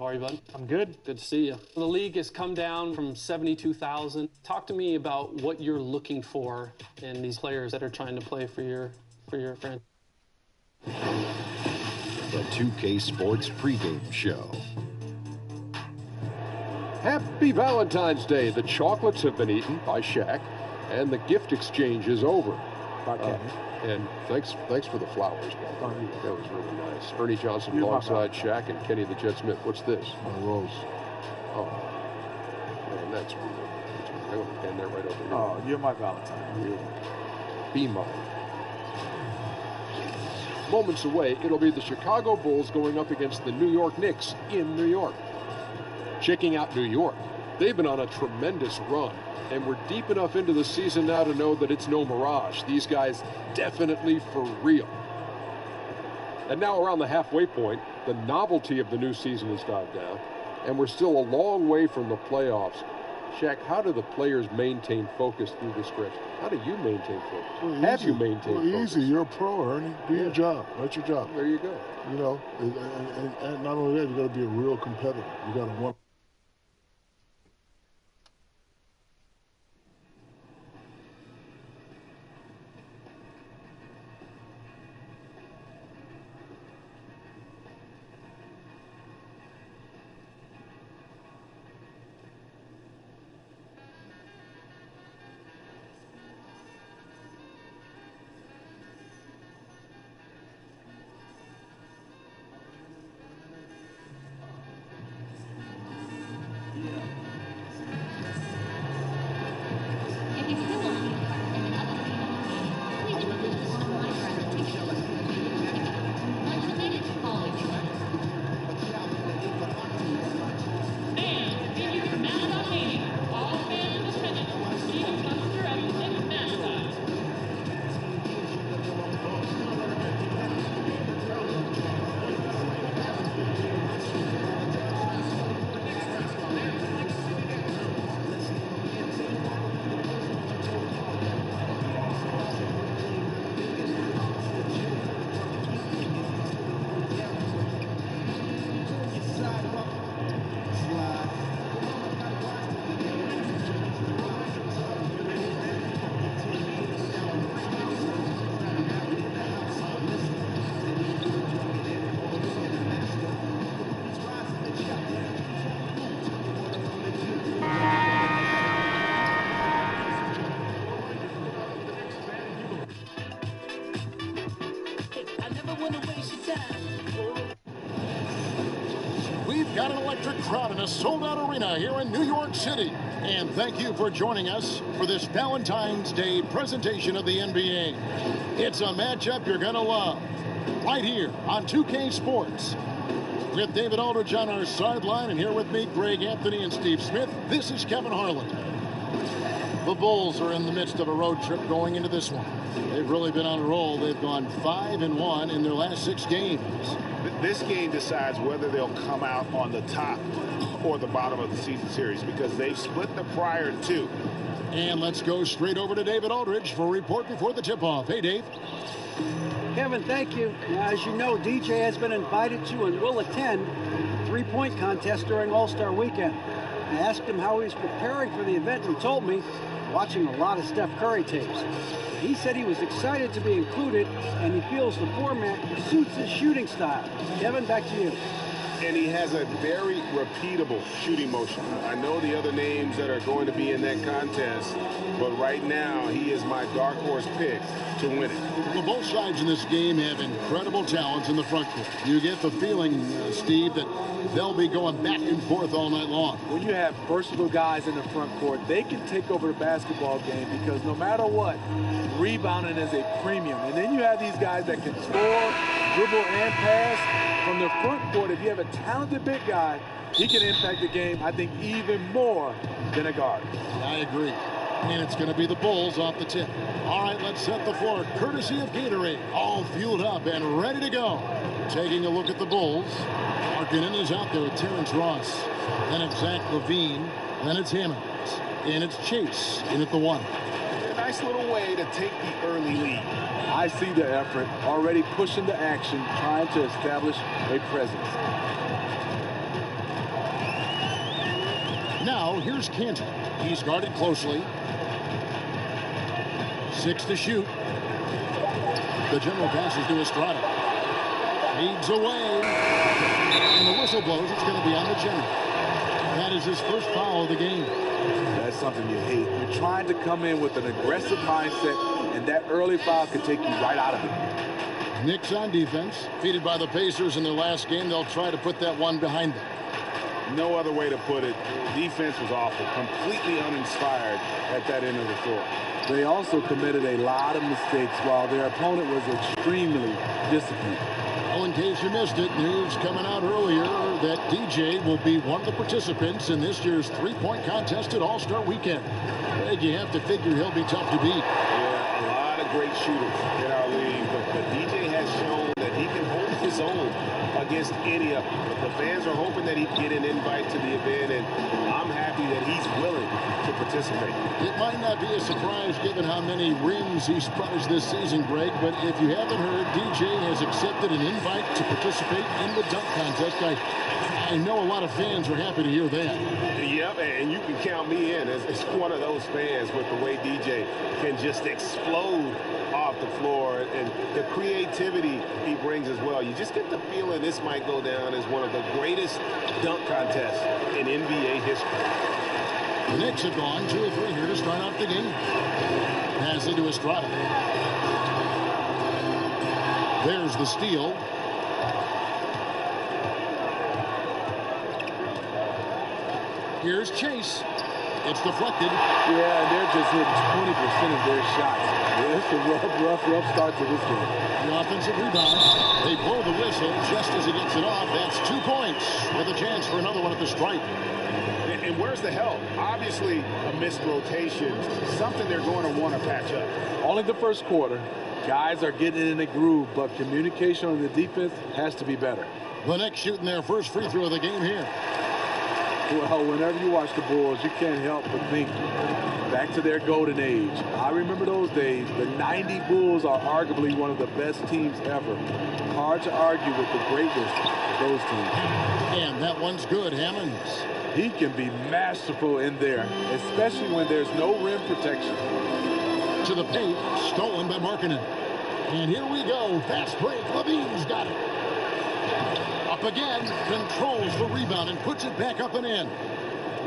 How are you, bud? I'm good. Good to see you. The league has come down from 72,000. Talk to me about what you're looking for in these players that are trying to play for your friend. The 2K Sports pregame show. Happy Valentine's Day. The chocolates have been eaten by Shaq, and the gift exchange is over. And thanks for the flowers, man. That was really nice. Ernie Johnson alongside Shaq and Kenny the Jet Smith. What's this? A rose. Oh, man, that's weird. I'm going to hand that right over here. Oh, you're my Valentine. Be mine. Moments away, it'll be the Chicago Bulls going up against the New York Knicks in New York. Checking out New York. They've been on a tremendous run, and we're deep enough into the season now to know that it's no mirage. These guys definitely for real. And now around the halfway point, the novelty of the new season has died down, and we're still a long way from the playoffs. Shaq, how do the players maintain focus through the stretch? How do you maintain focus? Well, Have you maintained focus? Easy. You're a pro, Ernie. Do your job. That's your job. There you go. You know, and not only that, you got to be a real competitor. You got to want. We've got an electric crowd in a sold-out arena here in New York City. And thank you for joining us for this Valentine's Day presentation of the NBA. It's a matchup you're going to love. Right here on 2K Sports. With David Aldridge on our sideline, and here with me, Greg Anthony and Steve Smith, this is Kevin Harlan. The Bulls are in the midst of a road trip going into this one. They've really been on a roll. They've gone 5-1 in their last 6 games. This game decides whether they'll come out on the top or the bottom of the season series because they've split the prior 2. And let's go straight over to David Aldridge for a report before the tip-off. Hey, Dave. Kevin, thank you. Now, as you know, DJ has been invited to and will attend the three-point contest during All-Star Weekend. I asked him how he was preparing for the event, and he told me watching a lot of Steph Curry tapes. He said he was excited to be included, and he feels the format suits his shooting style. Kevin, back to you. And he has a very repeatable shooting motion. I know the other names that are going to be in that contest, but right now he is my dark horse pick to win it. Well, both sides in this game have incredible talents in the front court. You get the feeling, Steve, that they'll be going back and forth all night long. When you have versatile guys in the front court, they can take over the basketball game because no matter what, rebounding is a premium. And then you have these guys that can score, dribble, and pass. From the front court, if you have a talented big guy, he can impact the game, I think, even more than a guard. I agree. And it's going to be the Bulls off the tip. All right, let's set the floor courtesy of Gatorade. All fueled up and ready to go. Taking a look at the Bulls. Markkanen is out there with Terrence Ross. Then it's Zach LaVine. Then it's Hammond. And it's Chase in at the 1. A nice little way to take the early lead. I see the effort, already pushing the action, trying to establish a presence. Now, here's Cantor. He's guarded closely. 6 to shoot. The general passes to Estrada. Feeds away. And the whistle blows. It's going to be on the general. That is his first foul of the game. That's something you hate. You're trying to come in with an aggressive mindset, and that early foul could take you right out of it. Knicks on defense. Defeated by the Pacers in their last game. They'll try to put that one behind them. No other way to put it. Defense was awful. Completely uninspired at that end of the floor. They also committed a lot of mistakes while their opponent was extremely disciplined. Well, in case you missed it, news coming out earlier that DJ will be one of the participants in this year's three-point contest at All-Star Weekend. Greg, you have to figure he'll be tough to beat. Yeah, a lot of great shooters in our league, but DJ has shown that he can hold his own against any of them. The fans are hoping that he'd get an invite to the event, and I'm happy that he's willing to participate. It might not be a surprise given how many rims he's punished this season, Greg, but if you haven't heard, DJ has accepted an invite to participate in the dunk contest. I know a lot of fans are happy to hear that. Yep, and you can count me in as one of those fans with the way DJ can just explode off the floor and the creativity he brings as well. You just get the feeling this might go down as one of the greatest dunk contests in NBA history. The Knicks have gone 2 or 3 here to start out the game. Pass into Estrada. There's the steal. Here's Chase. It's deflected. Yeah, and they're just hitting 20% of their shots. Yeah, it's a rough start to this game. The offensive rebound. They blow the whistle just as he gets it off. That's 2 points with a chance for another one at the stripe. And where's the help? Obviously, a missed rotation. Something they're going to want to patch up. Only the first quarter. Guys are getting in a groove, but communication on the defense has to be better. The Knicks shooting their first free throw of the game here. Well, whenever you watch the Bulls, you can't help but think back to their golden age. I remember those days. The 90 Bulls are arguably one of the best teams ever. Hard to argue with the greatness of those teams. And that one's good, Hammonds. He can be masterful in there, especially when there's no rim protection. To the paint, stolen by Markkanen. And here we go. Fast break. Levine's got it. Up again, controls the rebound and puts it back up and in.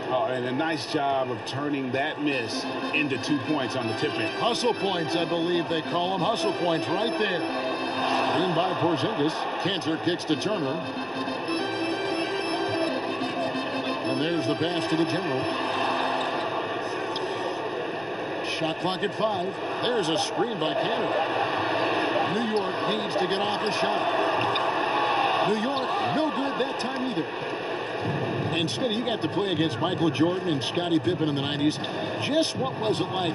Oh, and a nice job of turning that miss into 2 points on the tip-in. Hustle points, I believe they call them. Hustle points right there. In by Porzingis. Cantor kicks to Turner. And there's the pass to the general. Shot clock at 5. There's a screen by Cantor. New York needs to get off a shot. New York, no good that time either. Instead, you got to play against Michael Jordan and Scottie Pippen in the 90s. Just what was it like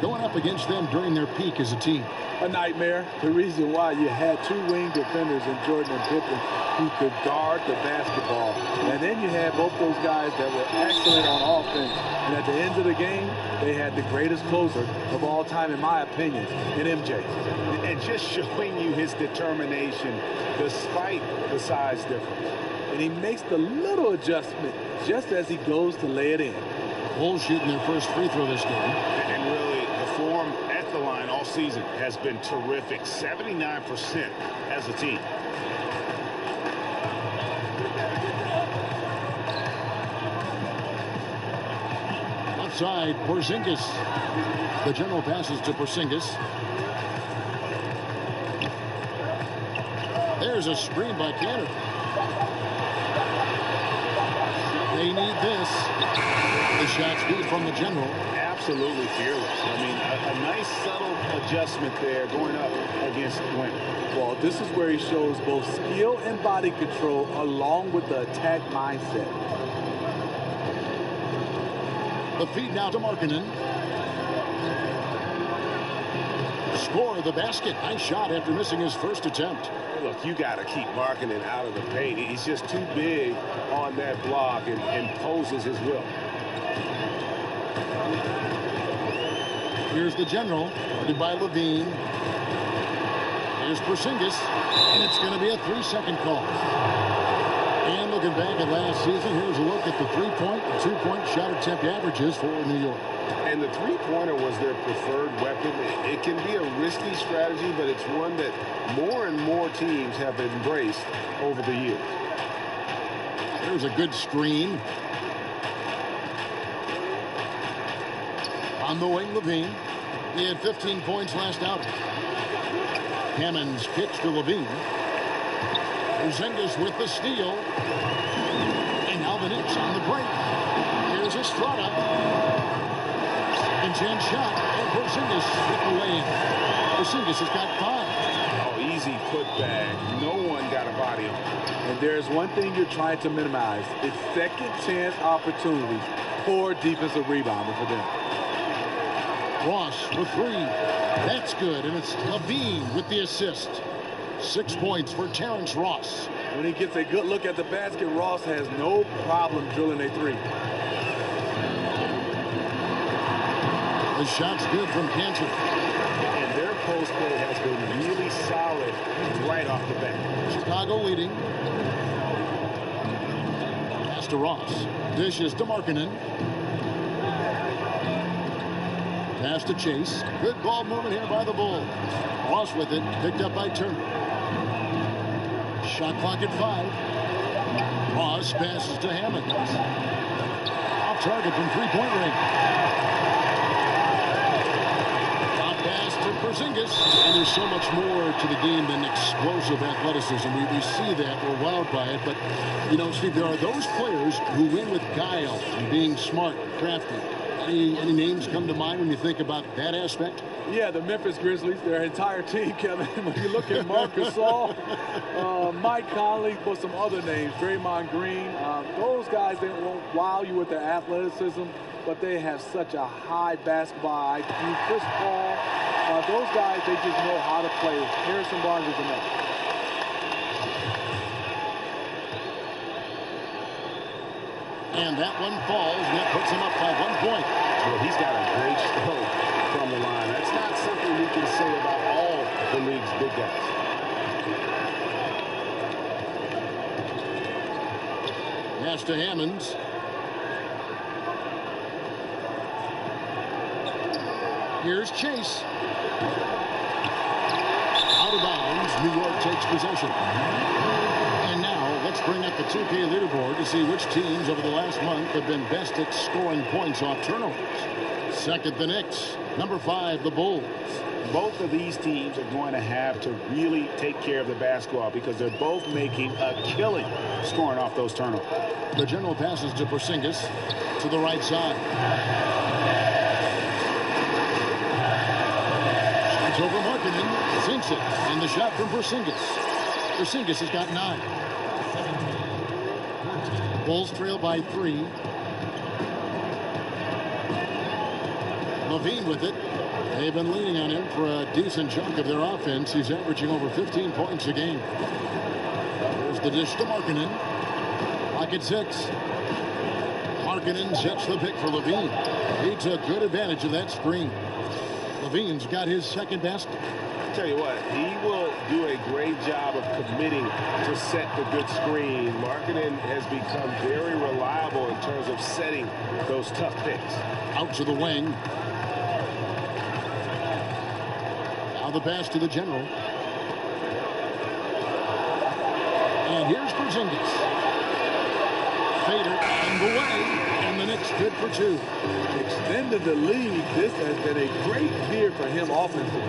going up against them during their peak as a team? A nightmare. The reason why you had 2 wing defenders in Jordan and Pippen who could guard the basketball. And then you had both those guys that were excellent on offense. And at the end of the game, they had the greatest closer of all time, in my opinion, in MJ. And just showing you his determination despite the size difference. And he makes the little adjustment just as he goes to lay it in. Bulls shooting their first free throw this game. And really, the form at the line all season has been terrific. 79% as a team. Outside, Porzingis. The general passes to Porzingis. There's a screen by Cantor. They need this. The shot's good from the general. Absolutely fearless. I mean, a nice subtle adjustment there going up against Wynn. Well, this is where he shows both skill and body control along with the attack mindset. The feed now to Markkanen. Score the basket. Nice shot after missing his first attempt. Look, you got to keep Markkanen out of the paint. He's just too big on that block and imposes his will. Here's the general, guarded by Levine. Here's Porzingis, and it's going to be a 3-second call. And the Looking back at last season, here's a look at the 3-point and 2-point shot attempt averages for New York. And the three-pointer was their preferred weapon. It can be a risky strategy, but it's one that more and more teams have embraced over the years. There's a good screen. On the wing, Levine. He had 15 points last outing. Hammonds kicks to Levine. Porzingis with the steal. And now the Knicks on the break. Here's Estrada. Second chance shot. And Porzingis with the lay-in. Porzingis has got 5. Oh, easy putback. No one got a body on him. And there's one thing you're trying to minimize. It's second chance opportunities. Poor defensive rebounding for them. Ross with 3. That's good. And it's Levine with the assist. 6 points for Terrence Ross. When he gets a good look at the basket, Ross has no problem drilling a 3. The shot's good from Kansas. And their post play has been really solid right off the bat. Chicago leading. Pass to Ross. Dishes to Markkanen. Pass to Chase. Good ball movement here by the Bulls. Ross with it. Picked up by Turner. Shot clock at 5. Ross passes to Hammond. Off target from three-point range. Top pass to Porzingis. And there's so much more to the game than explosive athleticism. We see that. We're wowed by it. But, you know, Steve, there are those players who win with guile and being smart, crafty. Any names come to mind when you think about that aspect? Yeah, the Memphis Grizzlies, their entire team, Kevin. When you look at Marc Gasol, Mike Conley, but some other names, Draymond Green, those guys, they won't wow you with their athleticism, but they have such a high basketball IQ. Chris Paul, those guys, they just know how to play. Harrison Barnes is another. And that one falls, and that puts him up by 1 point. Well, he's got a great stroke from the line. That's not something we can say about all the league's big guys. Pass to Hammonds. Here's Chase. Out of bounds. New York takes possession. And now let's bring up the 2K leaderboard to see which teams over the last month have been best at scoring points off turnovers. Second, the Knicks. Number 5, the Bulls. Both of these teams are going to have to really take care of the basketball because they're both making a killing scoring off those turnovers. The general passes to Porzingis to the right side. Shots over Markkanen, sinks it, and the shot from Porzingis. Porzingis has got 9. Bulls trail by 3. Levine with it. They've been leaning on him for a decent chunk of their offense. He's averaging over 15 points a game. There's the dish to Markkanen. Pocket 6. Markkanen sets the pick for Levine. He took good advantage of that screen. Levine's got his second basket. I'll tell you what, he will do a great job of committing to set the good screen. Markkanen has become very reliable in terms of setting those tough picks. Out to the wing. Now the pass to the general. And here's Porzingis. Fader and away. And the Knicks good for 2. Extended the lead. This has been a great year for him offensively.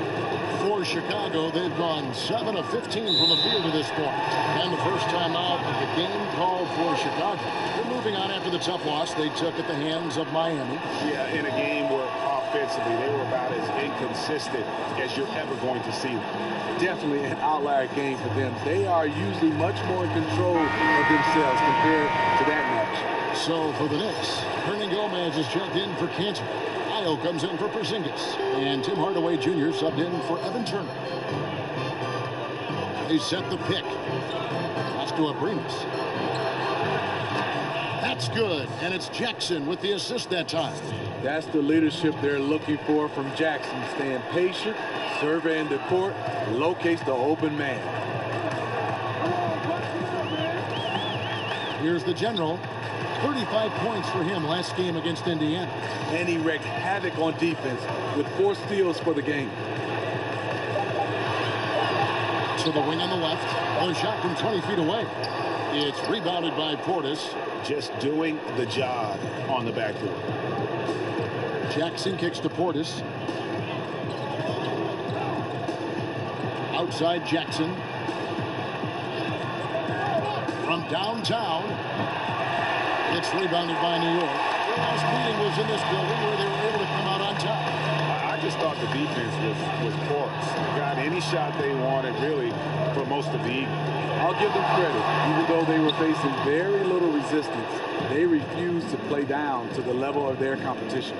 For Chicago, they've gone 7 of 15 from the field to this point. And the first time out of the game called for Chicago. They're moving on after the tough loss they took at the hands of Miami. Yeah, in a game where offensively they were about as inconsistent as you're ever going to see them. Definitely an outlier game for them. They are usually much more in control of themselves compared to that match. So for the Knicks, Hernan Gomez is checked in for Kansas. Ayo comes in for Porzingis. And Tim Hardaway Jr. subbed in for Evan Turner. They set the pick. Pass to Abrinas. That's good. And it's Jackson with the assist that time. That's the leadership they're looking for from Jackson. Staying patient, surveying the court, locates the open man. Here's the general. 35 points for him last game against Indiana. And he wreaked havoc on defense with 4 steals for the game. To the wing on the left. A shot from 20 feet away. It's rebounded by Portis. Just doing the job on the backboard. Jackson kicks to Portis. Outside Jackson. From downtown. It's rebounded by New York. The last meeting was in this building where they were able to come out on top. I just thought the defense was porous. Got any shot they wanted, really, for most of the evening. I'll give them credit. Even though they were facing very little resistance, they refused to play down to the level of their competition.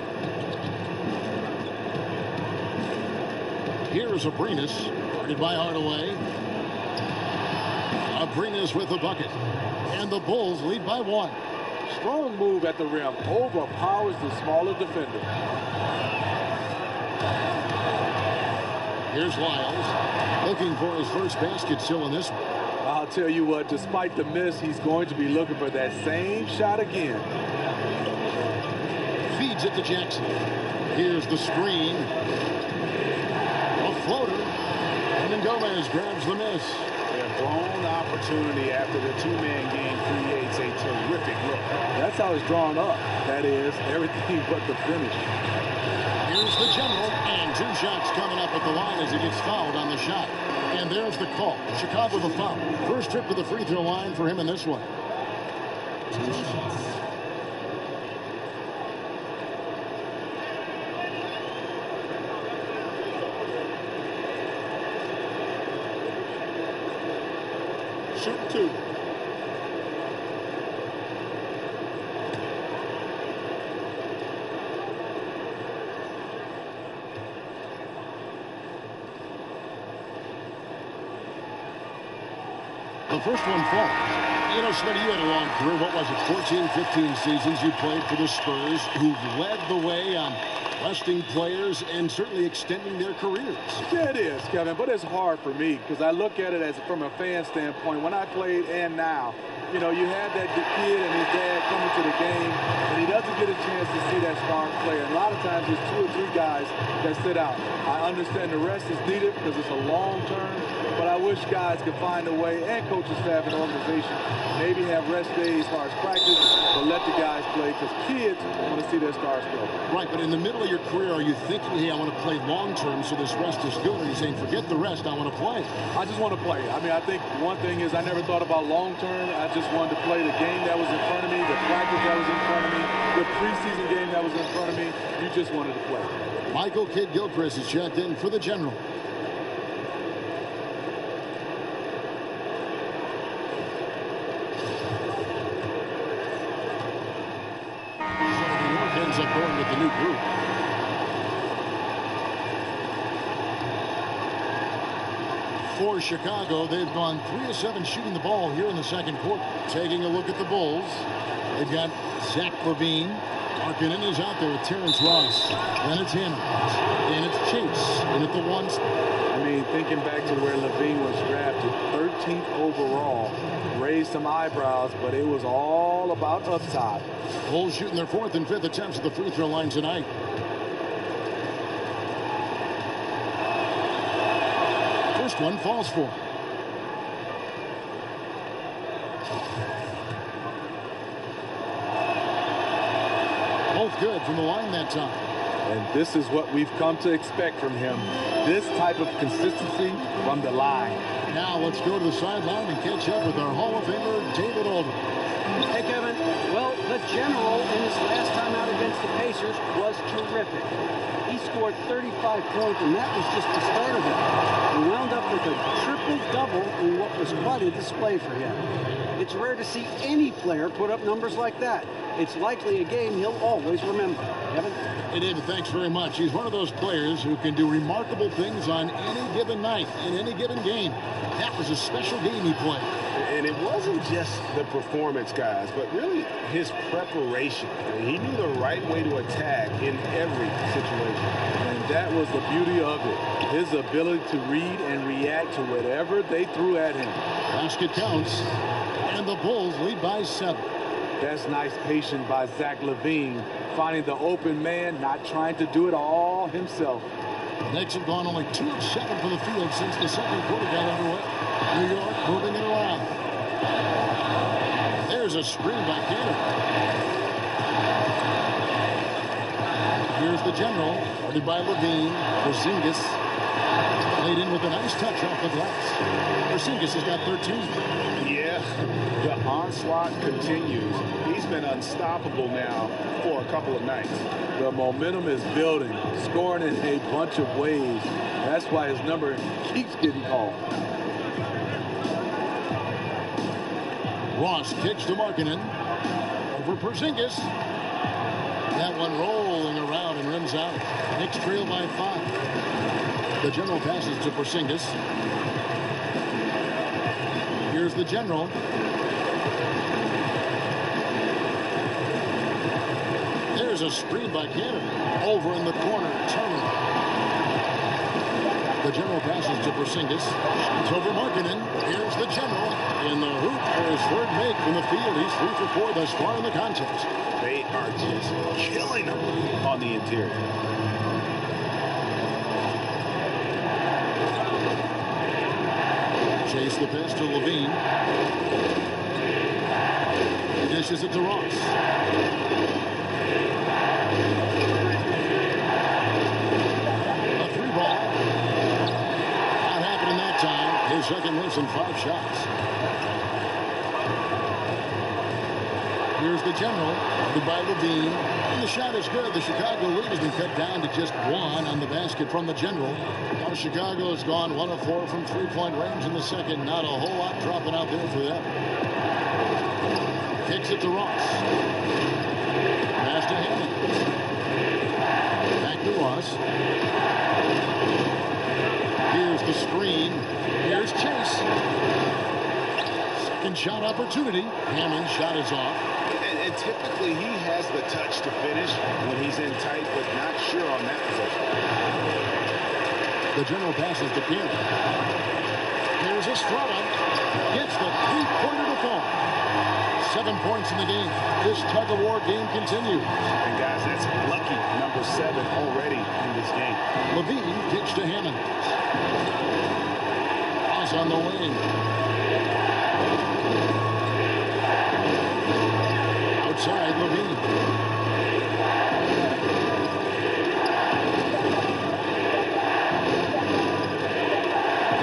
Here's Abrinas, guarded by Hardaway. Abrinas with the bucket. And the Bulls lead by 1. Strong move at the rim. Overpowers the smaller defender. Here's Lyles, looking for his first basket still in this one. I'll tell you what, despite the miss, he's going to be looking for that same shot again. Feeds it to Jackson. Here's the screen. A floater. And then Gomez grabs the miss. A blown opportunity after the two-man game creates a terrific look. That's how it's drawn up. That is, everything but the finish. Here's the general, and 2 shots coming up at the line as he gets fouled on the shot. And there's the call. Chicago the foul. First trip to the free throw line for him in this one. Shoot 2. The first one falls. You know, Smitty, you had a long career. What was it, 14, 15 seasons you played for the Spurs, who've led the way on resting players and certainly extending their careers. Yeah, it is, Kevin, but it's hard for me because I look at it as from a fan standpoint. When I played and now, you know, you have that kid and his dad coming to the game, and he doesn't get a chance to see that star player. And a lot of times there's 2 or 3 guys that sit out. I understand the rest is needed because it's a long term, but I wish guys could find a way, and coaching staff and organization, maybe have rest days as far as practice, but let the guys play because kids want to see their stars play. Right, but in the middle of your career, are you thinking, hey, I want to play long term so this rest is good? Or are you saying, forget the rest, I want to play? I just want to play. I mean, I think one thing is I never thought about long term. I just wanted to play the game that was in front of me, the practice that was in front of me, the preseason game that was in front of me. You just wanted to play. Michael Kidd-Gilchrist is checked in for the general. New York ends up going with the new group. For Chicago, they've gone 3 of 7 shooting the ball here in the second quarter. Taking a look at the Bulls, they've got Zach LaVine. Markkanen is out there with Terrence Ross. Then it's him. And it's Chase. And at the 1. I mean, thinking back to where LaVine was drafted, 13th overall, raised some eyebrows, but it was all about upside. Bulls shooting their 4th and 5th attempts at the free throw line tonight. First one falls for him. Both good from the line that time. And this is what we've come to expect from him. This type of consistency from the line. Now let's go to the sideline and catch up with our Hall of Famer, David Aldridge. Hey, Kevin. Well, the general in his last time out against the Pacers was terrific. He scored 35 points, and that was just the start of it. He wound up with a triple-double in what was quite a display for him. It's rare to see any player put up numbers like that. It's likely a game he'll always remember. Kevin? Hey, David, thanks very much. He's one of those players who can do remarkable things on any given night, in any given game. That was a special game he played. And it wasn't just the performance, guys, but really his preparation. He knew the right way to attack in every situation. And that was the beauty of it. His ability to read and react to whatever they threw at him. Basket counts, and the Bulls lead by 7. That's nice patience by Zach LaVine, finding the open man, not trying to do it all himself. The Knicks have gone only 2 of 7 from the field since the second quarter got underway. New York moving it around. There's a screen by Cannon. Here's the general, guarded by LaVine. Porzingis laid in with a nice touch off the glass. Porzingis has got 13. Yeah, the onslaught continues. He's been unstoppable now for a couple of nights. The momentum is building, scoring in a bunch of ways. That's why his number keeps getting called. Ross kicks to Markkanen. Over Porzingis. That one rolling around and rims out. Knicks trail by 5. The general passes to Porzingis. Here's the general. There's a screen by Cannon. Over in the corner, Turner. The general passes to Porzingis. It's over Markkanen. Here's the general in the hoop for his third make from the field. He's 3 for 4 thus far in the contest. They are just killing him on the interior. Chase the pass to LaVine. He dishes it to Ross. A 3-ball. Not happening that time. His second miss in 5 shots. Here's the general, guarded by LaVine. And the shot is good. The Chicago lead has been cut down to just 1 on the basket from the general. Now Chicago has gone 1 of 4 from 3-point range in the second. Not a whole lot dropping out there for them. Kicks it to Ross. Pass to Hammond. Back to Ross. Here's the screen. Here's Chase. Second shot opportunity. Hammond's shot is off. And typically he has the touch to finish when he's in tight, but not sure on that position. The general passes to Cannon. Here's Estrada. Gets the 3-pointer to fall. 7 points in the game. This tug-of-war game continues. And guys, that's lucky number 7 already in this game. LaVine kicks to Hammond. Pass on the wing. Outside, LaVine.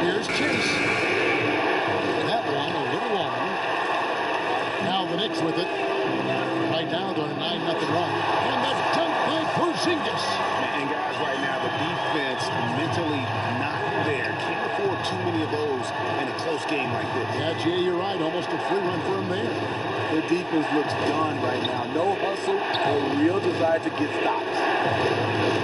Here's Chase. That one a little long. Now the Knicks with it. Right now they're 9-0 run. And the dunk by Porzingis. And guys, right now the defense mentally not there. Can't afford too many of those in a close game like this. Yeah, Jay, you're right. Almost a free run for him there. The defense looks done right now. No hustle, a real desire to get stops.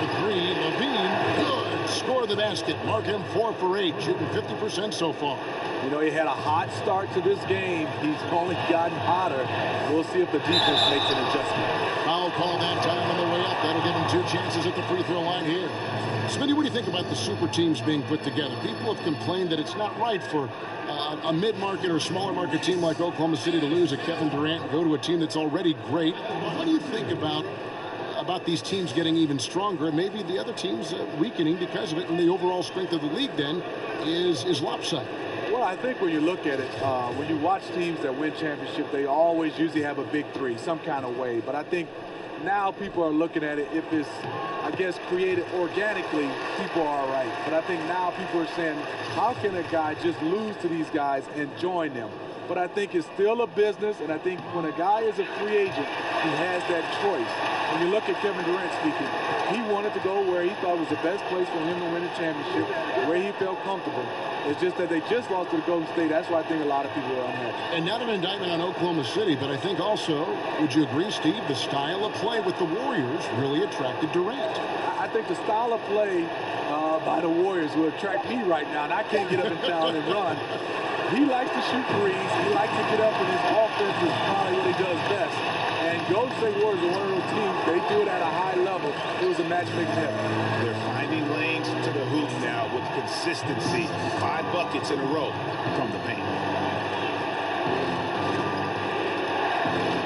The 3, LaVine, good. Score the basket. Mark him 4 for 8, shooting 50% so far. You know, he had a hot start to this game. He's only gotten hotter. We'll see if the defense makes an adjustment. Foul call that time on the way up. That'll give him 2 chances at the free throw line here. Smitty, what do you think about the super teams being put together? People have complained that it's not right for a mid-market or smaller market team like Oklahoma City to lose a Kevin Durant and go to a team that's already great. What do you think about these teams getting even stronger and maybe the other teams weakening because of it, and the overall strength of the league then is lopsided? Well, I think when you look at it, when you watch teams that win championship, they always usually have a big 3 some kind of way. But I think now people are looking at it, if it's, I guess, created organically, people are all right. But I think now people are saying, how can a guy just lose to these guys and join them? But I think it's still a business, and I think when a guy is a free agent, he has that choice. When you look at Kevin Durant speaking, he wanted to go where he thought was the best place for him to win a championship, where he felt comfortable. It's just that they just lost to the Golden State. That's why I think a lot of people are unhappy. And not an indictment on Oklahoma City, but I think also, would you agree, Steve, the style of play with the Warriors really attracted Durant? I think the style of play by the Warriors will attract me right now, and I can't get up and down and run. He likes to shoot threes. He likes to get up, and his offense is probably what he does best. And Golden State Warriors are one of those teams, they do it at a high level. It was a match made in heaven. They're finding lanes to the hoop now with consistency. 5 buckets in a row from the paint.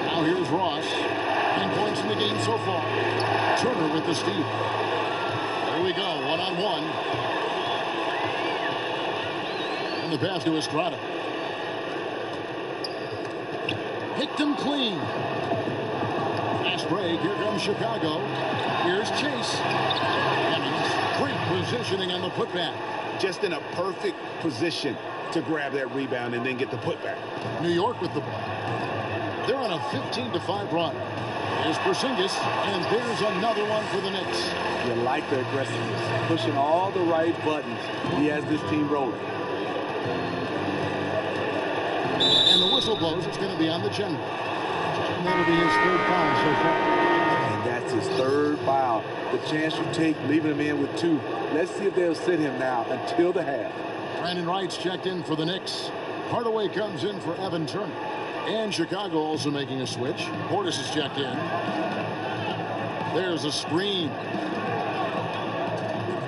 Now here's Ross. 10 points in the game so far. Turner with the steal. There we go, one-on-one. And the pass to Estrada. Picked him clean. Fast break. Here comes Chicago. Here's Chase. Hemmings. Great positioning on the putback. Just in a perfect position to grab that rebound and then get the putback. New York with the ball. They're on a 15-5 run. There's Porzingis, and there's another one for the Knicks. You like the aggressiveness, pushing all the right buttons. He has this team rolling. And the whistle blows. It's going to be on the general. And that'll be his 3rd foul so far. And that's his 3rd foul. The chance you take, leaving him in with 2. Let's see if they'll sit him now until the half. Brandon Wright's checked in for the Knicks. Hardaway comes in for Evan Turner. And Chicago also making a switch. Portis is checked in. There's a screen.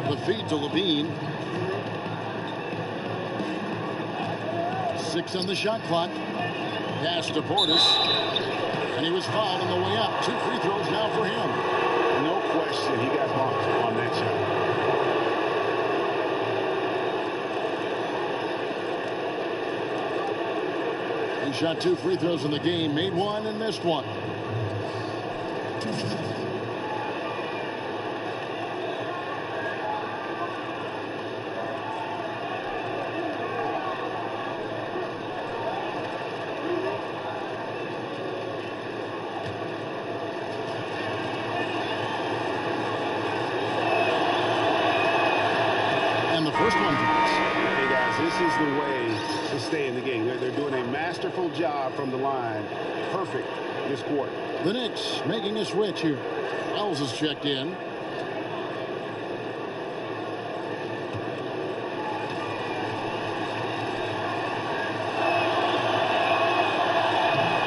The feed to Levine. 6 on the shot clock. Pass to Portis. And he was fouled on the way up. 2 free throws now for him. No question, he got bumped on that shot. He shot 2 free throws in the game, made 1 and missed 1. And the first one drops. Hey guys, this is the way to stay in the game. They're doing a masterful job from the line. Perfect this quarter. The Knicks making a switch here. Wells is checked in.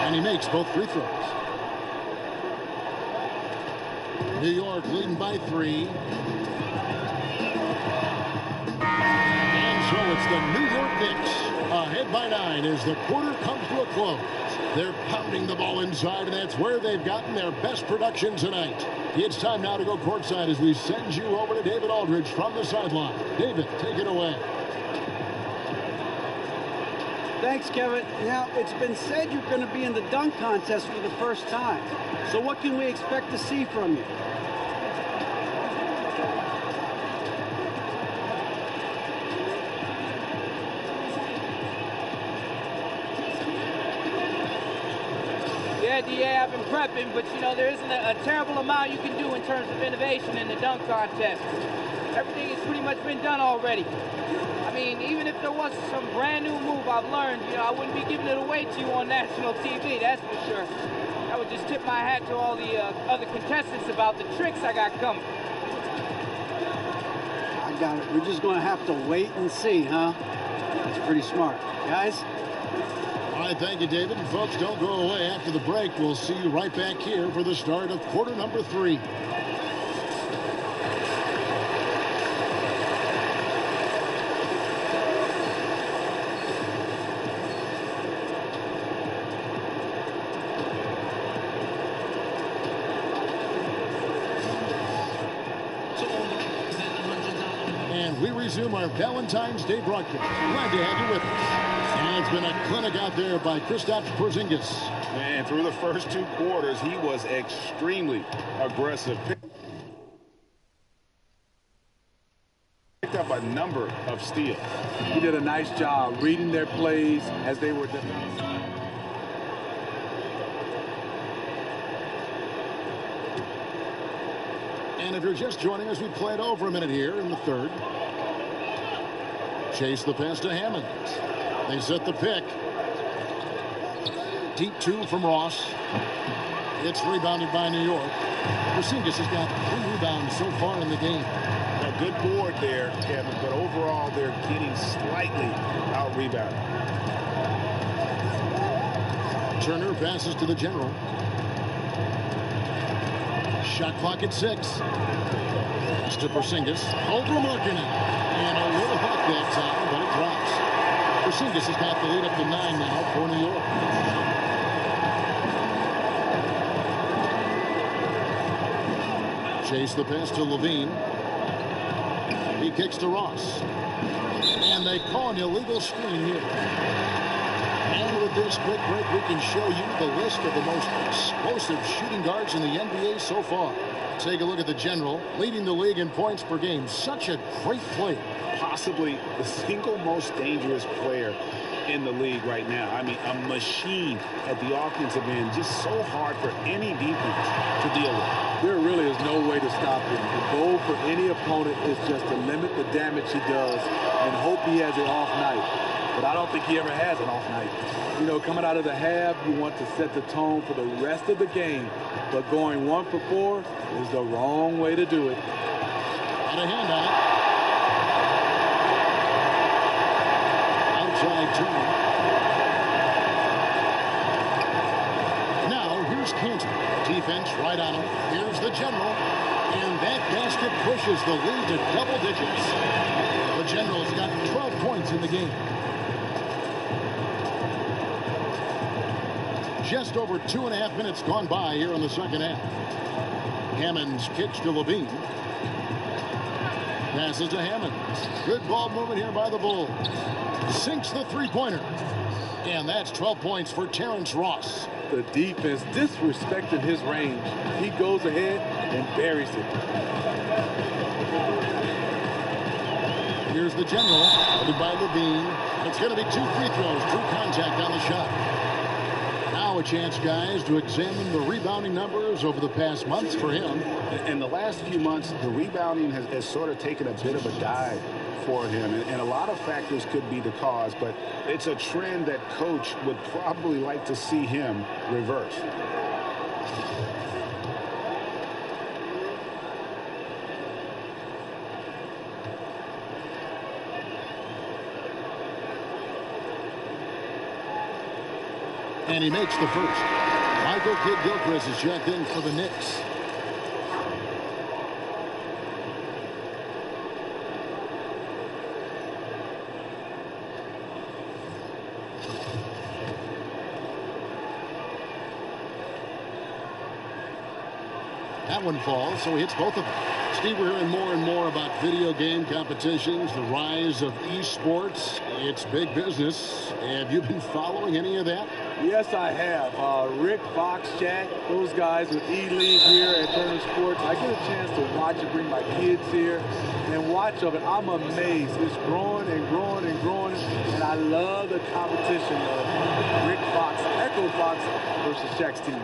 And he makes both free throws. New York leading by 3. And so it's the New York Knicks ahead by 9 as the quarter comes to a close. They're pounding the ball inside, and that's where they've gotten their best production tonight. It's time now to go courtside as we send you over to David Aldridge from the sideline. David, take it away. Thanks, Kevin. Now, it's been said you're going to be in the dunk contest for the first time. So what can we expect to see from you? Yeah, DA, I've been prepping, but you know, there isn't a terrible amount you can do in terms of innovation in the dunk contest. Everything has pretty much been done already. I mean, even if there was some brand new move I've learned, you know, I wouldn't be giving it away to you on national TV, that's for sure. I would just tip my hat to all the other contestants about the tricks I got coming. I got it. We're just going to have to wait and see, huh? That's pretty smart. Guys? All right, thank you, David. And folks, don't go away after the break. We'll see you right back here for the start of quarter number 3. And we resume our Valentine's Day broadcast. Glad to have you with us. And it's been a clinic out there by Kristaps Porzingis. Man, through the first 2 quarters, he was extremely aggressive. Picked up a number of steals. He did a nice job reading their plays as they were developed. And if you're just joining us, we played over a minute here in the 3rd. Chase the pass to Hammond. They set the pick. Deep 2 from Ross. It's rebounded by New York. Porzingis has got 3 rebounds so far in the game. A good board there, Kevin, but overall they're getting slightly out-rebounded. Turner passes to the general. Shot clock at 6. Pass to Porzingis. Over Markkinen. And a little hot that time, but it drops. Porzingis has got the lead up to 9 now for New York. Chase the pass to Levine. He kicks to Ross. And they call an illegal screen here. And with this quick break, we can show you the list of the most explosive shooting guards in the NBA so far. Take a look at the general, leading the league in points per game. Such a great player. Possibly the single most dangerous player in the league right now. I mean, a machine at the offensive end, just so hard for any defense to deal with. There really is no way to stop him. The goal for any opponent is just to limit the damage he does and hope he has an off night. But I don't think he ever has an off night. You know, coming out of the half, you want to set the tone for the rest of the game. But going 1 for 4 is the wrong way to do it. Got a hand on it. Outside Turner. Now, here's Cantor. Defense right on him. Here's the general. And that basket pushes the lead to double digits. The general's got 12 points in the game. Just over 2.5 minutes gone by here in the second half. Hammonds kicks to Levine. Passes to Hammond. Good ball movement here by the Bulls. Sinks the three-pointer. And that's 12 points for Terrence Ross. The defense disrespected his range. He goes ahead and buries it. Here's the general. Headed by Levine. It's going to be 2 free throws. True contact on the shot. Now a chance, guys, to examine the rebounding numbers over the past months for him. In the last few months, the rebounding has sort of taken a bit of a dive for him, and a lot of factors could be the cause, but it's a trend that coach would probably like to see him reverse. And he makes the first. Michael Kidd-Gilchrist is checked in for the Knicks. That one falls, so he hits both of them. Steve, we're hearing more and more about video game competitions, the rise of esports. It's big business. Have you been following any of that? Yes, I have. Rick, Fox, Jack, those guys with E-League here at Turner Sports. I get a chance to watch and bring my kids here and watch of it. I'm amazed. It's growing and growing and growing, and I love the competition of Rick Fox, Echo Fox versus Shaq's team.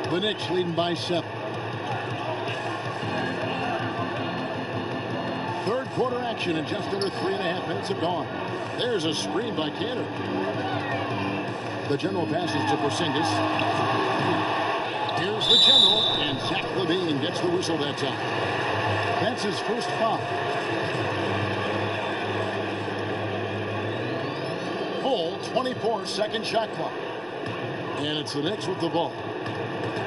The Knicks leading by 7. Third quarter action in just under 3.5 minutes have gone. There's a screen by Cantor. The general passes to Porzingis. Here's the general, and Zach LaVine gets the whistle that time. That's his first foul. Full 24-second shot clock. And it's the Knicks with the ball.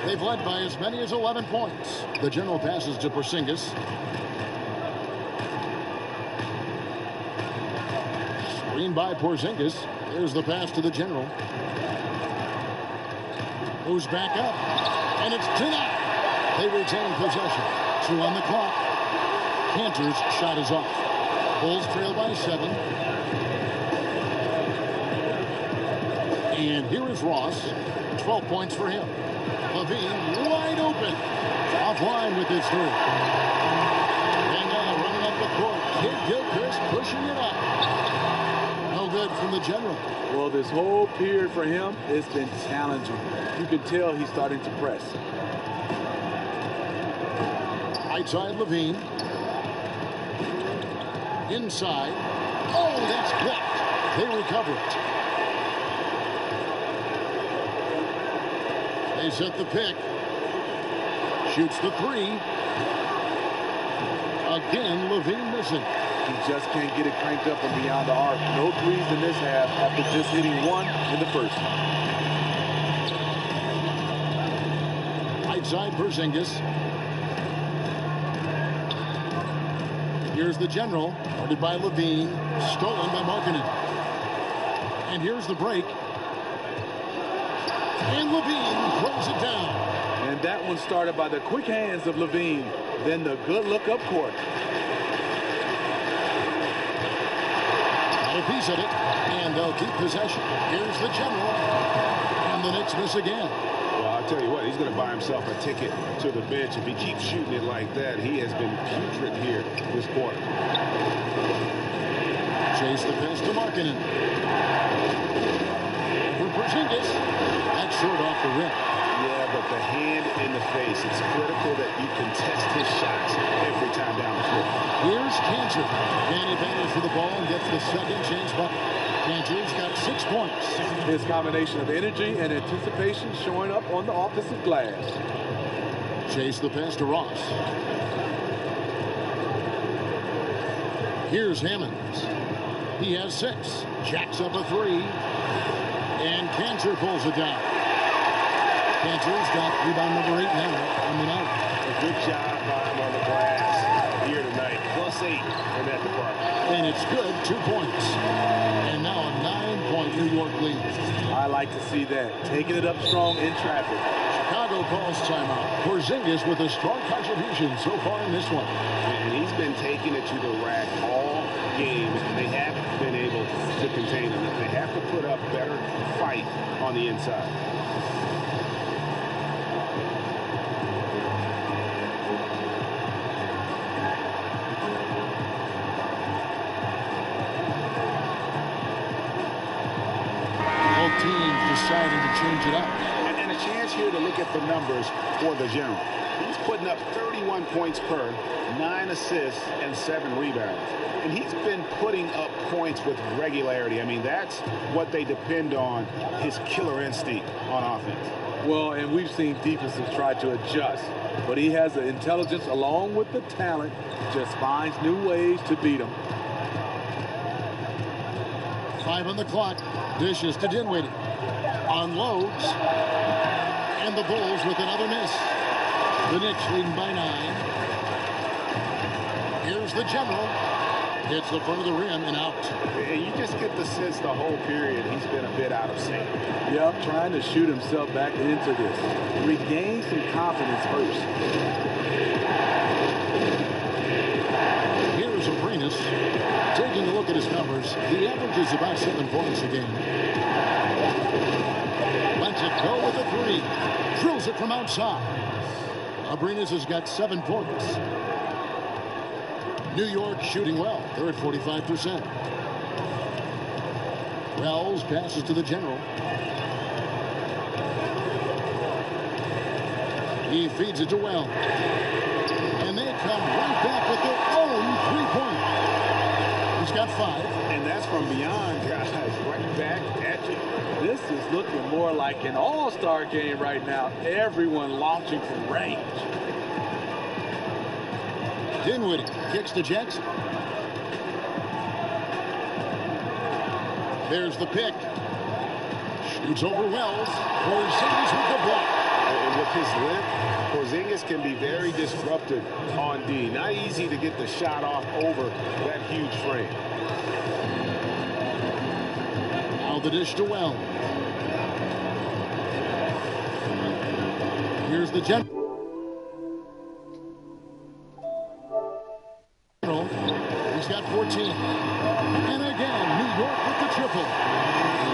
They've led by as many as 11 points. The general passes to Porzingis. Screen by Porzingis. There's the pass to the general. Moves back up. And it's denied. They retain possession. 2 on the clock. Cantor's shot is off. Bulls trail by 7. And here is Ross. 12 points for him. LaVine wide open. Offline with his 3. And now running up the court. Kidd-Gilchrist pushing it up. No good from the general. Well, this whole period for him, it's been challenging. You can tell he's starting to press. Right side, LaVine. Inside. Oh, that's blocked. They recover it. They set the pick. Shoots the three. Again, Levine missing. He just can't get it cranked up and beyond the arc. No threes in this half after just hitting one in the first. Right side, Porzingis. Here's the general, guarded by Levine, stolen by Markkanen. And here's the break. And Levine throws it down. And that one started by the quick hands of Levine, then the good look up court. Got a piece of it, and they'll keep possession. Here's the general, and the Knicks miss again. Well, I'll tell you what, he's going to buy himself a ticket to the bench. If he keeps shooting it like that, he has been putrid here this quarter. Chase the pass to Markkanen. For Porzingis, that's short off the rim. Yeah, but the hand in the face, it's critical that you contest his shots every time down the floor. Here's Cantor. And he battles for the ball and gets the second chance bucket. Cantor's got 6 points. His combination of energy and anticipation showing up on the offensive glass. Chase the pass to Ross. Here's Hammonds. He has 6. Jacks up a 3. And Cantor pulls it down. Cantor's got rebound number 8 now on the night. A good job by him on the glass here tonight. +8 in that department. And it's good, 2 points. And now a 9-point New York lead. I like to see that. Taking it up strong in traffic. Chicago calls timeout. Porzingis with a strong contribution so far in this one. And he's been taking it to the rack all game, and they haven't been able to contain him. They have to put up better fight on the inside. Teams deciding to change it up. And a chance here to look at the numbers for the general. He's putting up 31 points per, 9 assists, and 7 rebounds. And he's been putting up points with regularity. I mean, that's what they depend on, his killer instinct on offense. Well, and we've seen defenses try to adjust, but he has the intelligence along with the talent, just finds new ways to beat them. 5 on the clock. Dishes to Dinwiddie. Unloads. And the Bulls with another miss. The Knicks leading by 9. Here's the general. Hits the front of the rim and out. And you just get the sense the whole period he's been a bit out of sync. Yep, trying to shoot himself back into this. Regain some confidence first. Here's Abrines. Taking a look at his numbers, he averages about 7 points a game. Lets it go with a 3. Drills it from outside. Abrines has got 7 points. New York shooting well. They're at 45%. Wells passes to the general. He feeds it to Wells. And they come right back with their own 3-pointer. He's got 5. And that's from beyond, guys. Right back at you. This is looking more like an all-star game right now. Everyone launching from range. Dinwiddie kicks to Jackson. There's the pick. Shoots over Wells. Porzingis with the block. And with his length, Porzingis can be very disruptive on D. Not easy to get the shot off over that huge frame. Now the dish to Wells. Here's the general. He's got 14. And again, New York with the triple.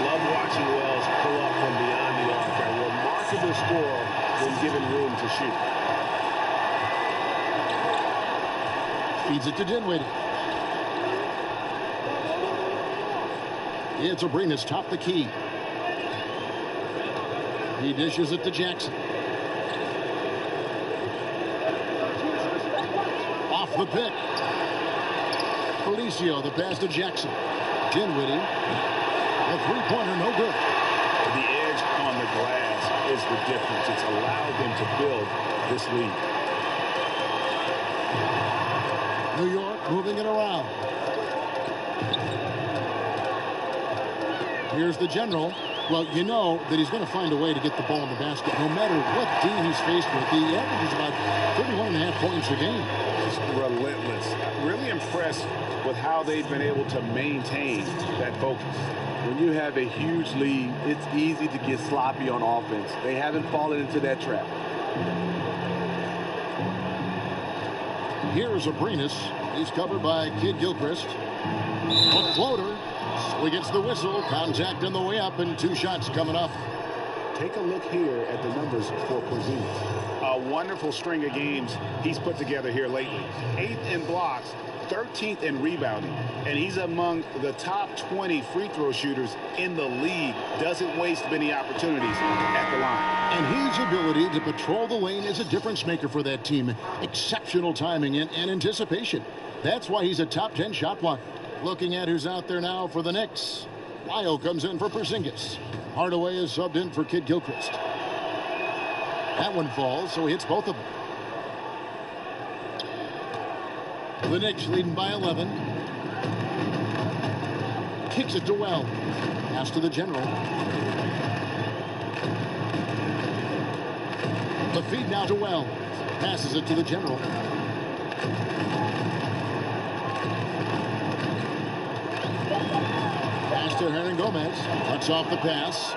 Love watching Wells pull up from beyond the arc. A remarkable score when given room to shoot. Feeds it to Dinwiddie. It's Abrines top the key. He dishes it to Jackson. Off the pick. Felicio, the pass to Jackson. Dinwiddie. A 3-pointer, no good. The edge on the glass is the difference. It's allowed them to build this lead. New York moving it around. Here's the general. Well, you know that he's going to find a way to get the ball in the basket no matter what team he's faced with. The average is about 31.5 points a game. Just relentless. Really impressed with how they've been able to maintain that focus. When you have a huge lead, it's easy to get sloppy on offense. They haven't fallen into that trap. Here's Abrinas. He's covered by Kid Gilchrist. A floater. So he gets the whistle. Contact on the way up, and 2 shots coming up. Take a look here at the numbers for Porzingis. A wonderful string of games he's put together here lately. 8th in blocks, 13th in rebounding, and he's among the top 20 free throw shooters in the league. Doesn't waste many opportunities at the line. And his ability to patrol the lane is a difference maker for that team. Exceptional timing and anticipation. That's why he's a top 10 shot blocker. Looking at who's out there now for the Knicks. Lyle comes in for Porzingis. Hardaway is subbed in for Kid Gilchrist. That one falls, so he hits both of them. The Knicks leading by 11. Kicks it to Well. Pass to the general. The feed now to Well. Passes it to the general. Pass to Hernan-Gomez. Cuts off the pass.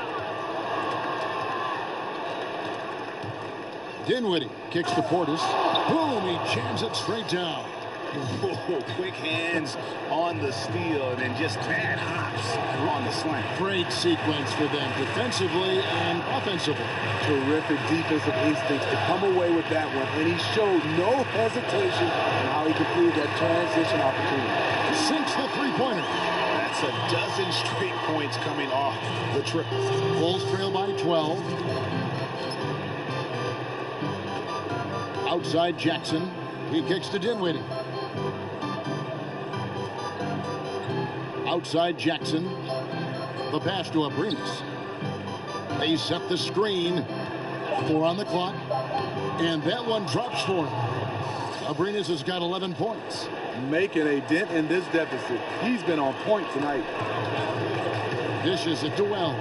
Dinwiddie kicks to Portis. Boom! He jams it straight down. Quick hands on the steal, and then just bad hops on the slant. Great sequence for them defensively and offensively. Terrific defensive instincts to come away with that one, and he showed no hesitation in how he completed that transition opportunity. Sinks the three-pointer. That's a dozen straight points coming off the triple. Bulls trail by 12. Outside Jackson. He kicks to Dinwiddie. Outside Jackson. The pass to Abrinas. They set the screen. 4 on the clock. And that one drops for him. Abrinas has got 11 points. Making a dent in this deficit. He's been on point tonight. Dishes it to Well.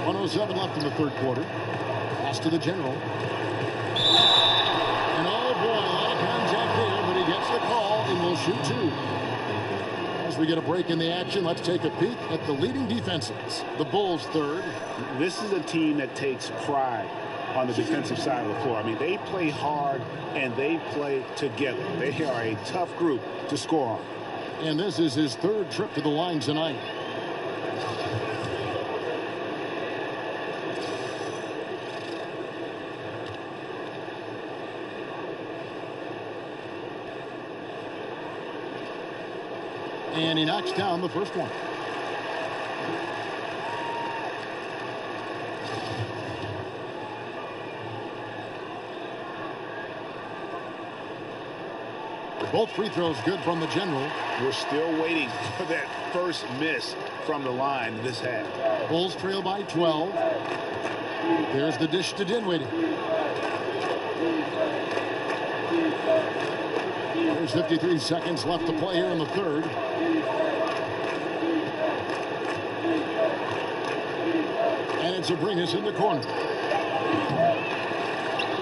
1:07 left in the third quarter. Pass to the general. And oh boy, a lot of contact there, but he gets the call and will shoot 2. As we get a break in the action, let's take a peek at the leading defenses. The Bulls third. This is a team that takes pride on the defensive side of the floor. I mean, they play hard and they play together. They are a tough group to score on. And this is his third trip to the line tonight. And he knocks down the first one. Both free throws good from the general. We're still waiting for that first miss from the line this half. Bulls trail by 12. There's the dish to Dinwiddie. There's 53 seconds left to play here in the third. And it's Abrinas in the corner.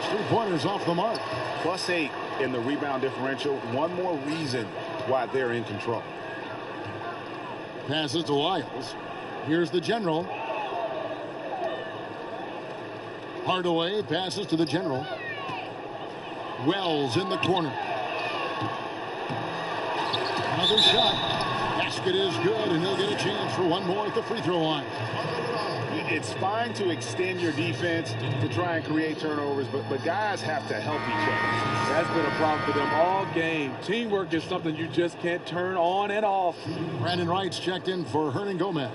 3-pointers off the mark. +8 in the rebound differential. One more reason why they're in control. Passes to Lyles. Here's the general. Hardaway passes to the general. Wells in the corner. Another shot. Basket is good, and he'll get a chance for one more at the free throw line. It's fine to extend your defense to try and create turnovers, but guys have to help each other. That's been a problem for them all game. Teamwork is something you just can't turn on and off. Brandon Wright's checked in for Hernan-Gomez.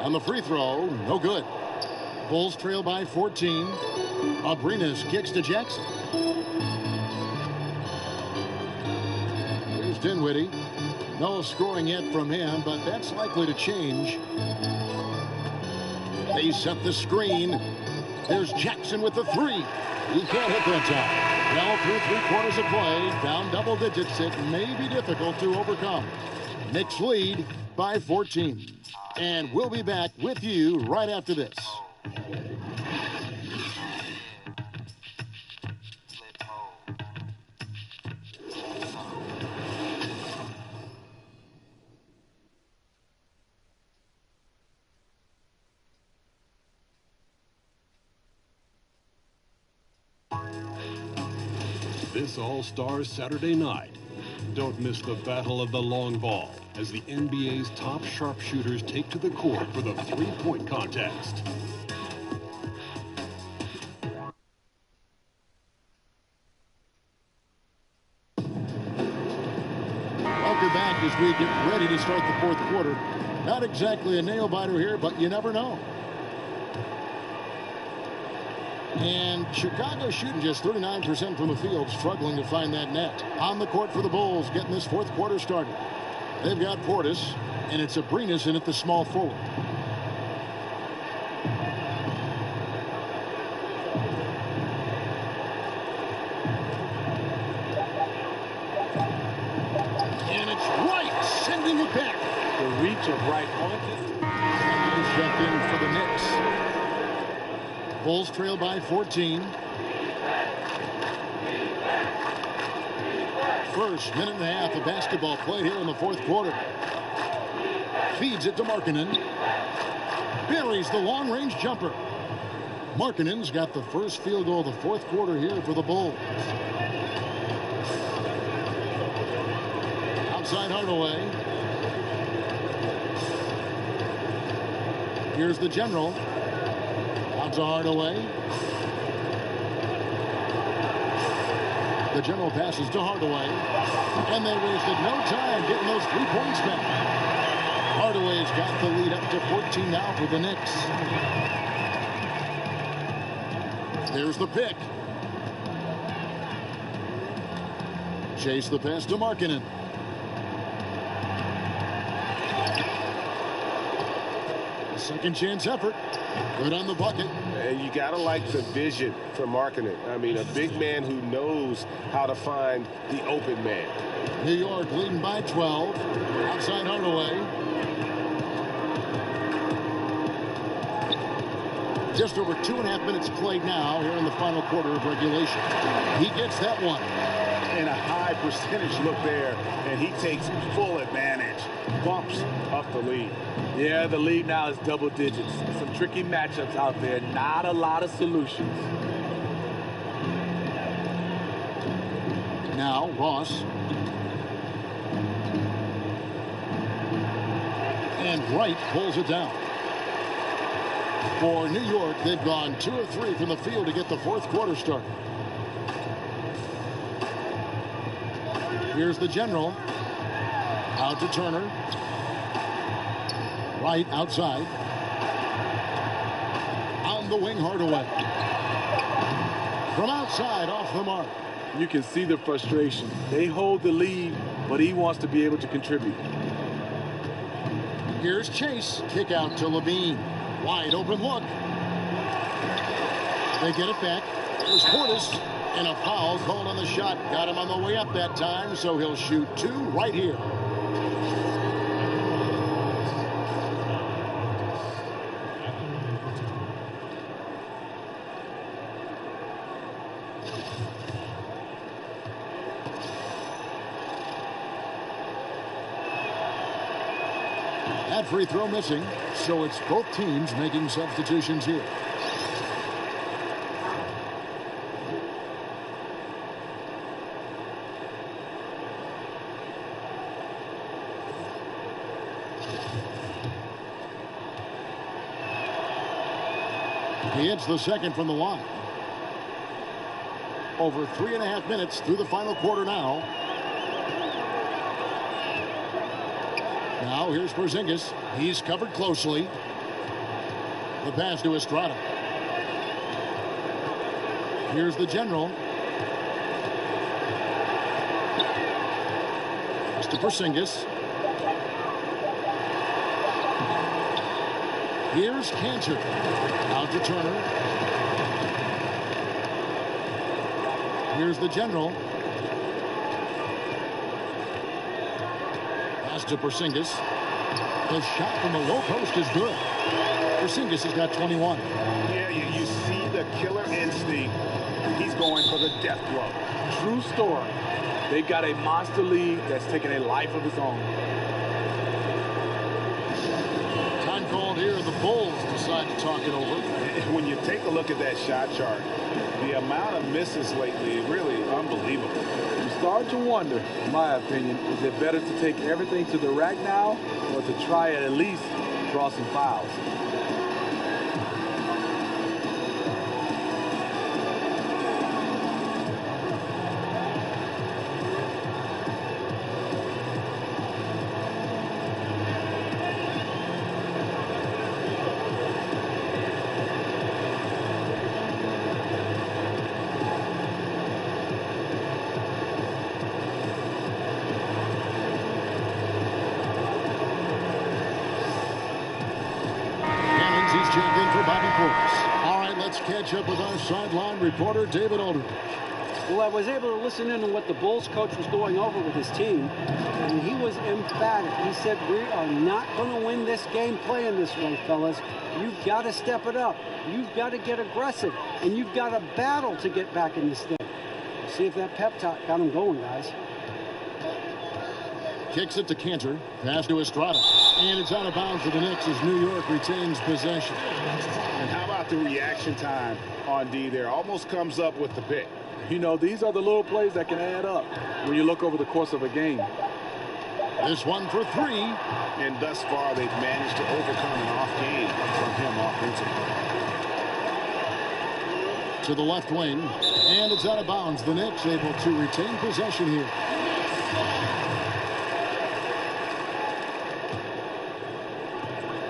On the free throw, no good. Bulls trail by 14. Abrinas kicks to Jackson. Here's Dinwiddie. No scoring yet from him, but that's likely to change. They set the screen. There's Jackson with the three. He can't hit that time. Well, through 3/4 of play, down double digits. It may be difficult to overcome. Knicks lead by 14. And we'll be back with you right after this. This All-Star Saturday night. Don't miss the battle of the long ball as the NBA's top sharpshooters take to the court for the three-point contest. Welcome back as we get ready to start the fourth quarter. Not exactly a nail-biter here, but you never know. And Chicago shooting just 39% from the field, struggling to find that net. On the court for the Bulls, getting this fourth quarter started. They've got Portis, and it's Abrinas in at the small forward. And it's Wright sending it back. The reach of Wright haunted. Stepped in for the Knicks. Bulls trail by 14. First minute and a half of basketball played here in the fourth quarter. Feeds it to Markkanen. Buries the long-range jumper. Markkanen's got the first field goal of the fourth quarter here for the Bulls. Outside Hardaway. Here's the general. Out to Hardaway. The general passes to Hardaway. And they wasted no time getting those 3 points back. Hardaway's got the lead up to 14 now for the Knicks. There's the pick. Chase the pass to Markkanen. Second chance effort. Good on the bucket. And you got to like the vision for Markkanen. I mean, a big man who knows how to find the open man. New York leading by 12. Outside Hardaway. Just over 2.5 minutes played now here in the final quarter of regulation. He gets that one. And a high percentage look there, and he takes full advantage. Bumps up the lead. Yeah, the lead now is double digits. Some tricky matchups out there. Not a lot of solutions. Now, Ross. And Wright pulls it down. For New York, they've gone 2 of 3 from the field to get the fourth quarter started. Here's the general. Out to Turner. Right outside. On the wing, Hardaway. From outside, off the mark. You can see the frustration. They hold the lead, but he wants to be able to contribute. Here's Chase. Kick out to Levine. Wide open look. They get it back. There's Portis. And a foul called on the shot. Got him on the way up that time, so he'll shoot 2 right here. That free throw missing, so it's both teams making substitutions here. He hits the second from the line. Over 3.5 minutes through the final quarter now. Now here's Porzingis. He's covered closely. The pass to Estrada. Here's the general. It's to Porzingis. Here's Cantor. Out to Turner. Here's the general. Pass to Porzingis. The shot from the low post is good. Porzingis has got 21. Yeah, you see the killer instinct. He's going for the death blow. True story. They've got a monster lead that's taking a life of its own. Time called here. The Bulls decide to talk it over. When you take a look at that shot chart, the amount of misses lately, really unbelievable. You start to wonder, in my opinion, is it better to take everything to the rack now or to try at least draw some fouls? Catch up with our sideline reporter, David Aldridge. Well, I was able to listen in on what the Bulls coach was going over with his team, and he was emphatic. He said, we are not going to win this game playing this way, fellas. You've got to step it up. You've got to get aggressive, and you've got to battle to get back in this thing. See if that pep talk got him going, guys. Kicks it to Cantor. Pass to Estrada. And it's out of bounds to the Knicks as New York retains possession. And how about the reaction time on D there? Almost comes up with the pick. You know, these are the little plays that can add up when you look over the course of a game. This one for three. And thus far, they've managed to overcome an off game from him offensively. To the left wing. And it's out of bounds. The Knicks able to retain possession here.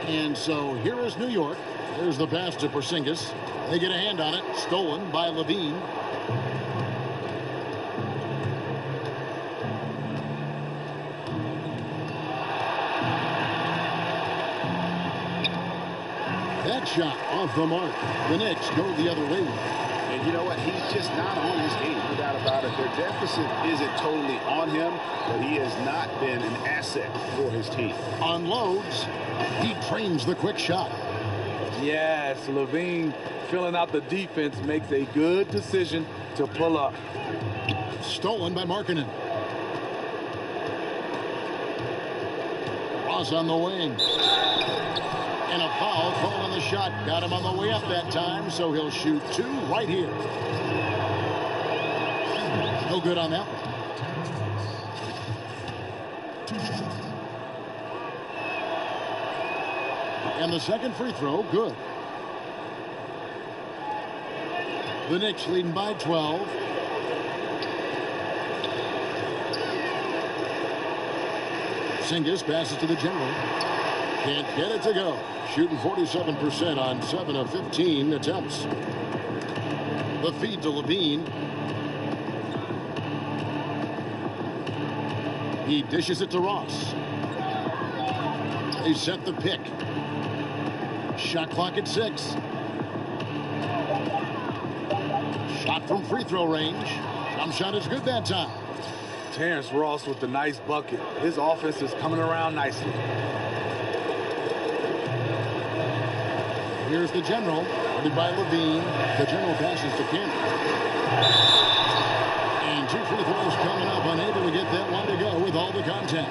And so here is New York. There's the pass to Porzingis. They get a hand on it. Stolen by Levine. That shot off the mark. The Knicks go the other way. And you know what? He's just not on his game. No doubt about it. Their deficit isn't totally on him, but he has not been an asset for his team. Unloads. He trains the quick shot. Yes, Levine filling out the defense makes a good decision to pull up. Stolen by Markkanen. Ross on the wing. And a foul called on the shot. Got him on the way up that time, so he'll shoot two right here. No good on that one. And the second free throw, good. The Knicks leading by 12. Porzingis passes to the general. Can't get it to go. Shooting 47% on 7 of 15 attempts. The feed to Levine. He dishes it to Ross. They set the pick. Shot clock at 6. Shot from free throw range. Jump shot is good that time. Terrence Ross with the nice bucket. His offense is coming around nicely. Here's the general. Headed by Levine. The general passes to Cantor. And two free throws coming up. Unable to get that one to go with all the contact.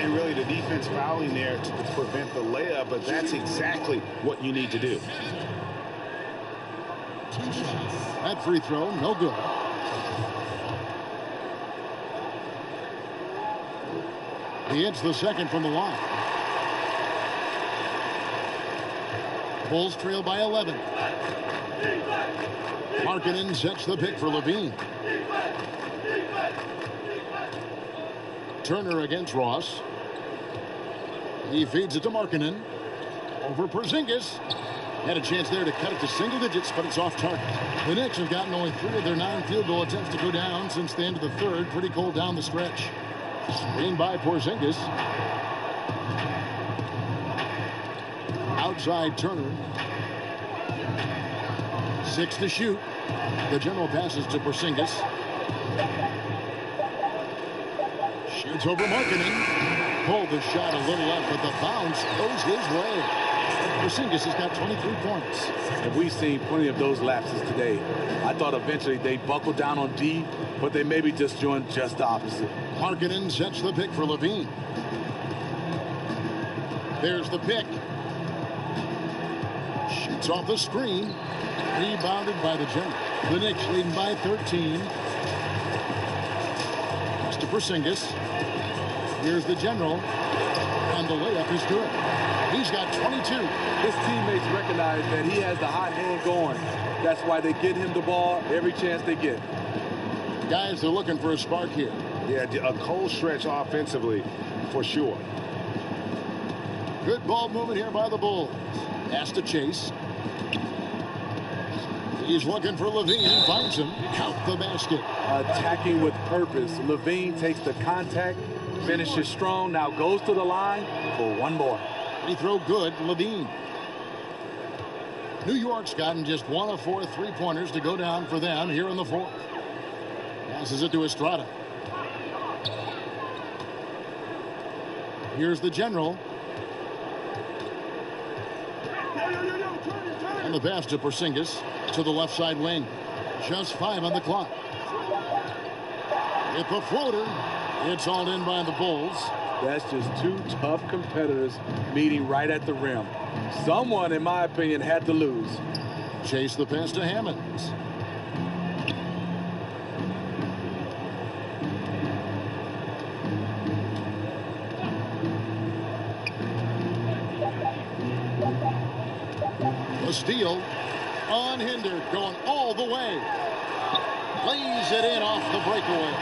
And really the defense fouling there to prevent the layup, but that's exactly what you need to do. That free throw, no good. He hits the second from the line. Bulls trail by 11. Markkanen sets the pick for Levine. Turner against Ross. He feeds it to Markkanen. Over Porzingis. Had a chance there to cut it to single digits, but it's off target. The Knicks have gotten only 3 of their 9 field goal attempts to go down since the end of the third. Pretty cold down the stretch. Screen by Porzingis. Outside Turner. 6 to shoot. The general passes to Porzingis. Shoots over Markkanen. Pulled the shot a little up, but the bounce goes his way. Porzingis has got 23 points. And we've seen plenty of those lapses today. I thought eventually they buckled down on D, but they maybe just joined just the opposite. Markkanen sets the pick for Levine. There's the pick. Shoots off the screen. Rebounded by the General. The Knicks leading by 13. Pass to Porzingis. Here's the General. And the layup is good. He's got 22. His teammates recognize that he has the hot hand going. That's why they get him the ball every chance they get. Guys, they're looking for a spark here. Yeah, a cold stretch offensively for sure. Good ball movement here by the Bulls. Has to Chase. He's looking for Levine. Finds him. Count the basket. Attacking with purpose. Levine takes the contact, finishes strong, now goes to the line for one more. Free throw good. Levine. New York's gotten just 1 of 4 3-pointers to go down for them here in the fourth. Passes it to Estrada. Here's the General. And the pass to Porzingis to the left side wing. Just 5 on the clock. With the floater, it's hauled in by the Bulls. That's just 2 tough competitors meeting right at the rim. Someone, in my opinion, had to lose. Chase the pass to Hammonds. The steal, unhindered, going all the way. Lays it in off the breakaway.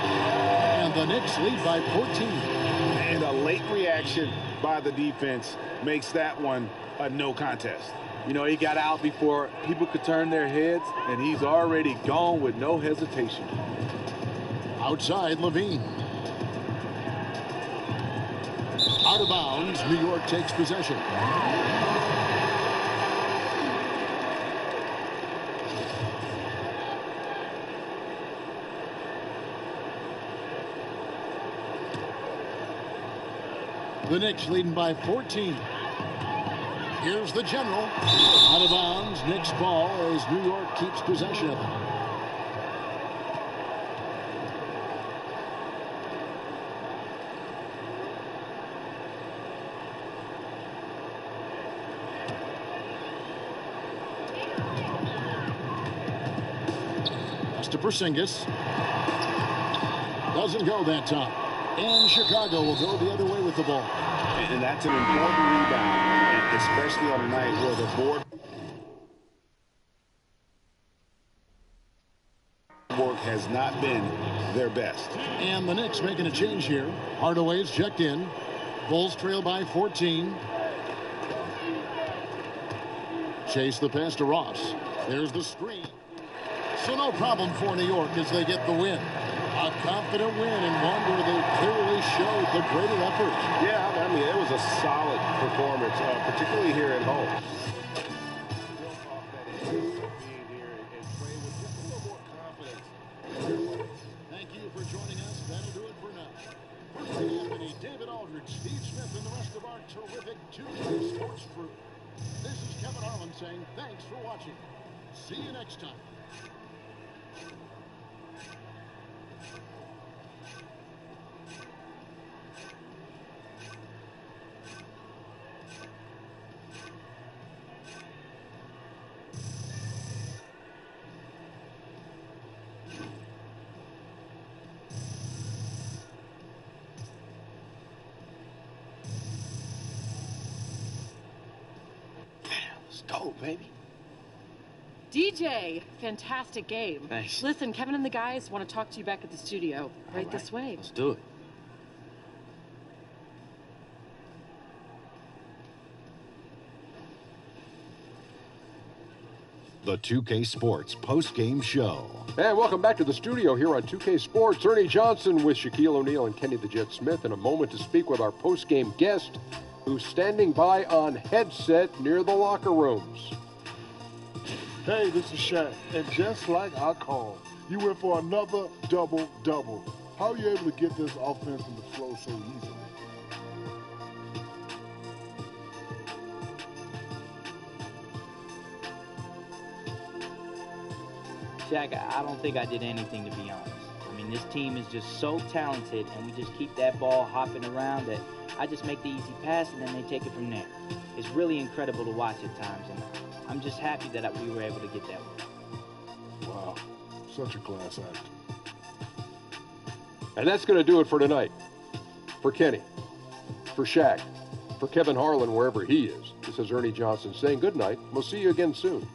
And the Knicks lead by 14. And a late reaction by the defense makes that one a no contest. You know, he got out before people could turn their heads, and he's already gone with no hesitation. Outside, Levine. Out of bounds, New York takes possession. The Knicks leading by 14. Here's the General. Out of bounds. Knicks ball as New York keeps possession of it. That's to Porzingis. Doesn't go that time. And Chicago will go the other way with the ball. And that's an important rebound, especially on a night where the board work has not been their best. And the Knicks making a change here. Hardaway's checked in. Bulls trail by 14. Chase the pass to Ross. There's the screen. So no problem for New York as they get the win. A confident win and one where they clearly showed the greater effort. Yeah, I mean, it was a solid performance, particularly here at home. Thank you for joining us. That'll do it for now. For Greg Anthony, David Aldridge, Steve Smith, and the rest of our terrific Tuesday Sports crew, this is Kevin Harlan saying thanks for watching. See you next time. Go, baby. DJ, fantastic game. Thanks. Listen, Kevin and the guys want to talk to you back at the studio. Right this way. Let's do it. the 2K Sports post-game show. And welcome back to the studio here on 2K Sports. Ernie Johnson with Shaquille O'Neal and Kenny the Jet Smith in a moment to speak with our post-game guest who's standing by on headset near the locker rooms. Hey, this is Shaq, and just like I called, you went for another double-double. How are you able to get this offense in the flow so easily? Shaq, I don't think I did anything, to be honest. I mean, this team is just so talented, and we just keep that ball hopping around that I just make the easy pass, and then they take it from there. It's really incredible to watch at times, and I'm just happy that we were able to get that one. Wow, such a class act. And that's going to do it for tonight. For Kenny, for Shaq, for Kevin Harlan, wherever he is, this is Ernie Johnson saying good night. We'll see you again soon.